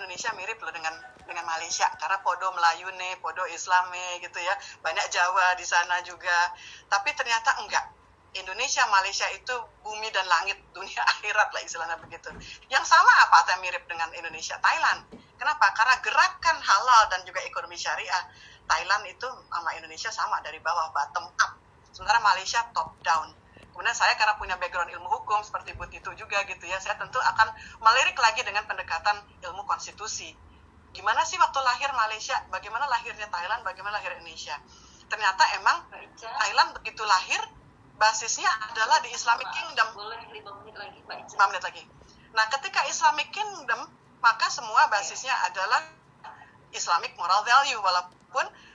Indonesia mirip loh dengan Malaysia karena podo Melayune, podo Islame gitu ya, banyak Jawa di sana juga. Tapi ternyata enggak. Indonesia, Malaysia itu bumi dan langit, dunia akhirat lah istilahnya begitu. Yang sama apa yang mirip dengan Indonesia? Thailand. Kenapa? Karena gerakan halal dan juga ekonomi syariah, Thailand itu sama Indonesia sama dari bawah, bottom up. Sementara Malaysia top down. Kemudian saya karena punya background ilmu hukum seperti Bu Titu juga gitu ya, saya tentu akan melirik lagi dengan pendekatan ilmu konstitusi. Gimana sih waktu lahir Malaysia, bagaimana lahirnya Thailand, bagaimana lahir Indonesia? Ternyata emang Thailand begitu lahir, basisnya adalah di Islamic Kingdom. Boleh 5 menit lagi, Mbak Ica. 5 menit lagi. Nah, ketika Islamic Kingdom, maka semua basisnya adalah Islamic moral value, walaupun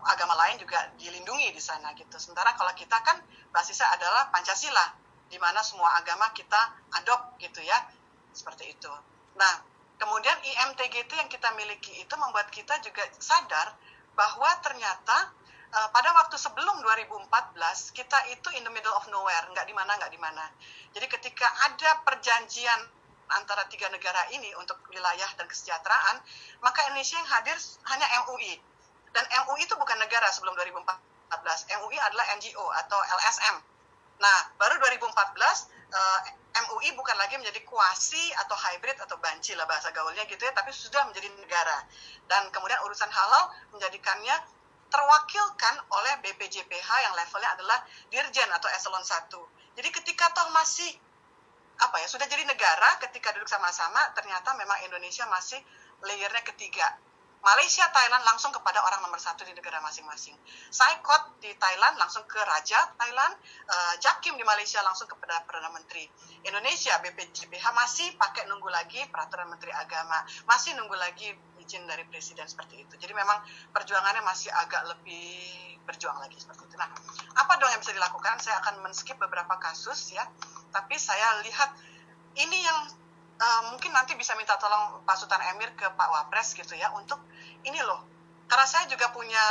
agama lain juga dilindungi di sana gitu. Sementara kalau kita kan basisnya adalah Pancasila, di mana semua agama kita adopt gitu ya, seperti itu. Nah, kemudian IMTGT yang kita miliki itu membuat kita juga sadar bahwa ternyata pada waktu sebelum 2014 kita itu in the middle of nowhere, nggak di mana. Jadi ketika ada perjanjian antara 3 negara ini untuk wilayah dan kesejahteraan, maka Indonesia yang hadir hanya MUI. Dan MUI itu bukan negara sebelum 2014. MUI adalah NGO atau LSM. Nah, baru 2014 MUI bukan lagi menjadi kuasi atau hybrid atau banci lah bahasa gaulnya gitu ya, tapi sudah menjadi negara. Dan kemudian urusan halal menjadikannya terwakilkan oleh BPJPH yang levelnya adalah Dirjen atau Eselon 1. Jadi ketika toh masih sudah jadi negara, ketika duduk sama-sama, ternyata memang Indonesia masih layernya ketiga. Malaysia, Thailand langsung kepada orang nomor 1 di negara masing-masing. Saikot di Thailand langsung ke Raja Thailand, Jakim di Malaysia langsung kepada Perdana Menteri. Indonesia, BPJPH masih pakai nunggu lagi peraturan Menteri Agama, masih nunggu lagi izin dari Presiden seperti itu. Jadi memang perjuangannya masih agak lebih berjuang lagi seperti itu. Nah, apa dong yang bisa dilakukan? Saya akan men-skip beberapa kasus ya, tapi saya lihat ini yang mungkin nanti bisa minta tolong Pak Sultan Emir ke Pak Wapres gitu ya, untuk ini loh, karena saya juga punya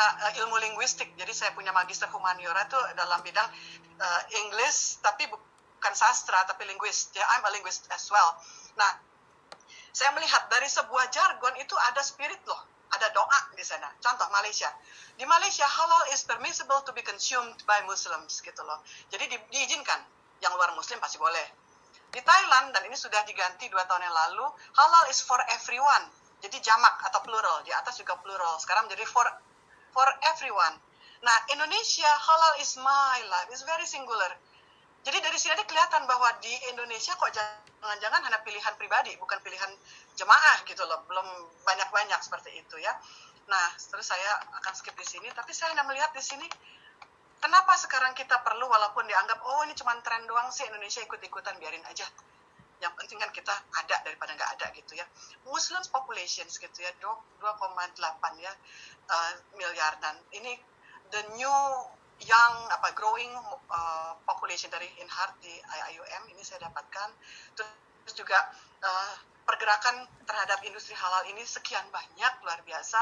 ilmu linguistik, jadi saya punya magister humaniora tuh dalam bidang English, tapi bukan sastra, tapi linguist ya, I'm a linguist as well. Nah, saya melihat dari sebuah jargon itu ada spirit loh, ada doa di sana. Contoh Malaysia. Di Malaysia, halal is permissible to be consumed by Muslims gitu loh. Jadi diizinkan, yang luar Muslim pasti boleh. Di Thailand, dan ini sudah diganti 2 tahun yang lalu, halal is for everyone. Jadi jamak atau plural, di atas juga plural. Sekarang menjadi for everyone. Nah, Indonesia, halal is my life, is very singular. Jadi dari sini ada kelihatan bahwa di Indonesia kok jangan-jangan hanya pilihan pribadi, bukan pilihan jemaah gitu loh, belum banyak-banyak seperti itu ya. Nah, terus saya akan skip di sini, tapi saya hanya melihat di sini, kenapa sekarang kita perlu, walaupun dianggap, oh ini cuma tren doang sih, Indonesia ikut-ikutan, biarin aja. Yang penting kan kita ada daripada nggak ada gitu ya. Muslims populations gitu ya, 2,8 ya miliar, dan ini the new young growing population dari INHART di IIUM ini saya dapatkan. Terus juga pergerakan terhadap industri halal ini sekian banyak, luar biasa.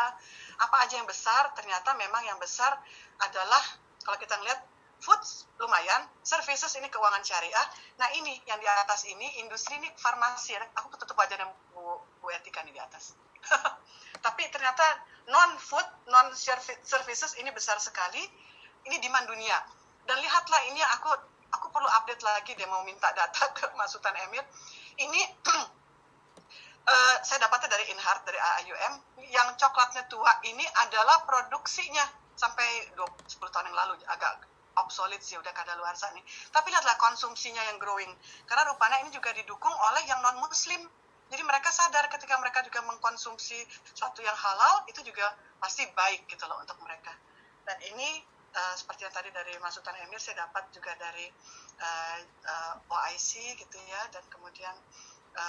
Apa aja yang besar? Ternyata memang yang besar adalah, kalau kita ngeliat, foods lumayan, services ini keuangan syariah. Nah ini yang di atas ini industri ini farmasi. Aku tutup aja dengan Bu Etika nih di atas. Tapi ternyata non-food, non-services ini besar sekali. Ini demand dunia. Dan lihatlah ini, aku perlu update lagi deh, mau minta data ke Mas Sultan Emir. Ini saya dapatnya dari INHART, dari AIUM. Yang coklatnya tua ini adalah produksinya sampai 10 tahun yang lalu, agak obsolete sih, udah kadaluarsa nih. Tapi lihatlah konsumsinya yang growing. Karena rupanya ini juga didukung oleh yang non-muslim. Jadi mereka sadar ketika mereka juga mengkonsumsi sesuatu yang halal, itu juga pasti baik gitu loh untuk mereka. Dan ini seperti yang tadi dari Mas Sultan Emir, saya dapat juga dari OIC gitu ya, dan kemudian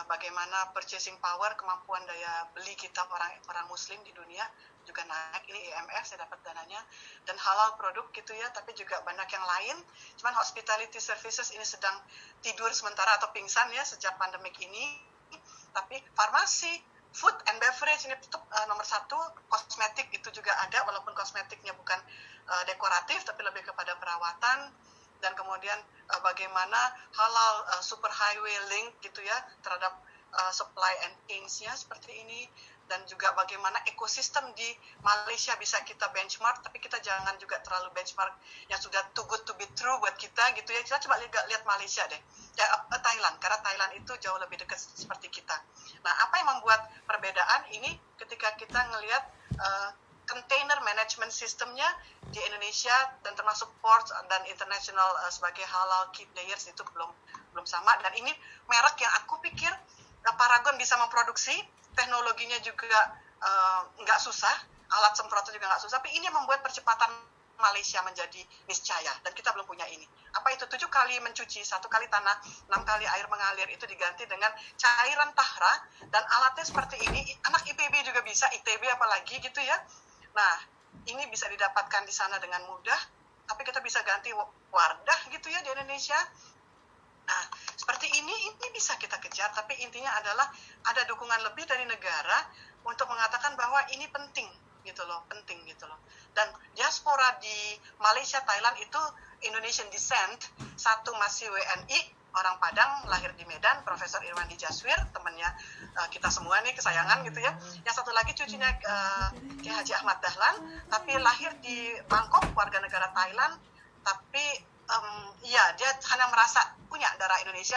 bagaimana purchasing power, kemampuan daya beli kita orang muslim di dunia juga naik. Ini IMF, saya dapat dananya, dan halal produk gitu ya, tapi juga banyak yang lain. Cuman hospitality services ini sedang tidur sementara atau pingsan ya sejak pandemik ini. Tapi farmasi, food and beverage ini tetap nomor 1. Kosmetik itu juga ada, walaupun kosmetiknya bukan dekoratif tapi lebih kepada perawatan. Dan kemudian bagaimana halal super highway link gitu ya terhadap supply and chains-nya seperti ini. dan juga bagaimana ekosistem di Malaysia bisa kita benchmark, tapi kita jangan juga terlalu benchmark yang sudah too good to be true buat kita gitu ya. Kita coba lihat Malaysia deh, Thailand, karena Thailand itu jauh lebih dekat seperti kita. Nah, apa yang membuat perbedaan ini ketika kita ngelihat container management systemnya di Indonesia dan termasuk ports dan international sebagai halal key players itu belum sama, dan ini merek yang aku pikir Paragon bisa memproduksi, teknologinya juga nggak susah, alat semprotnya juga nggak susah, tapi ini yang membuat percepatan Malaysia menjadi niscaya, dan kita belum punya ini. Apa itu? 7 kali mencuci, 1 kali tanah, 6 kali air mengalir, itu diganti dengan cairan tahra, dan alatnya seperti ini, anak IPB juga bisa, ITB apalagi gitu ya. Nah, ini bisa didapatkan di sana dengan mudah, tapi kita bisa ganti Wardah gitu ya di Indonesia. Nah, seperti ini bisa kita kejar, tapi intinya adalah ada dukungan lebih dari negara untuk mengatakan bahwa ini penting gitu loh. Dan diaspora di Malaysia, Thailand itu Indonesian descent, satu masih WNI, orang Padang, lahir di Medan, Profesor Irwandi Jaswir, temannya kita semua nih, kesayangan gitu ya. Yang satu lagi cucunya Kiai Haji Ahmad Dahlan, tapi lahir di Bangkok, warga negara Thailand, tapi dia hanya merasa punya darah Indonesia.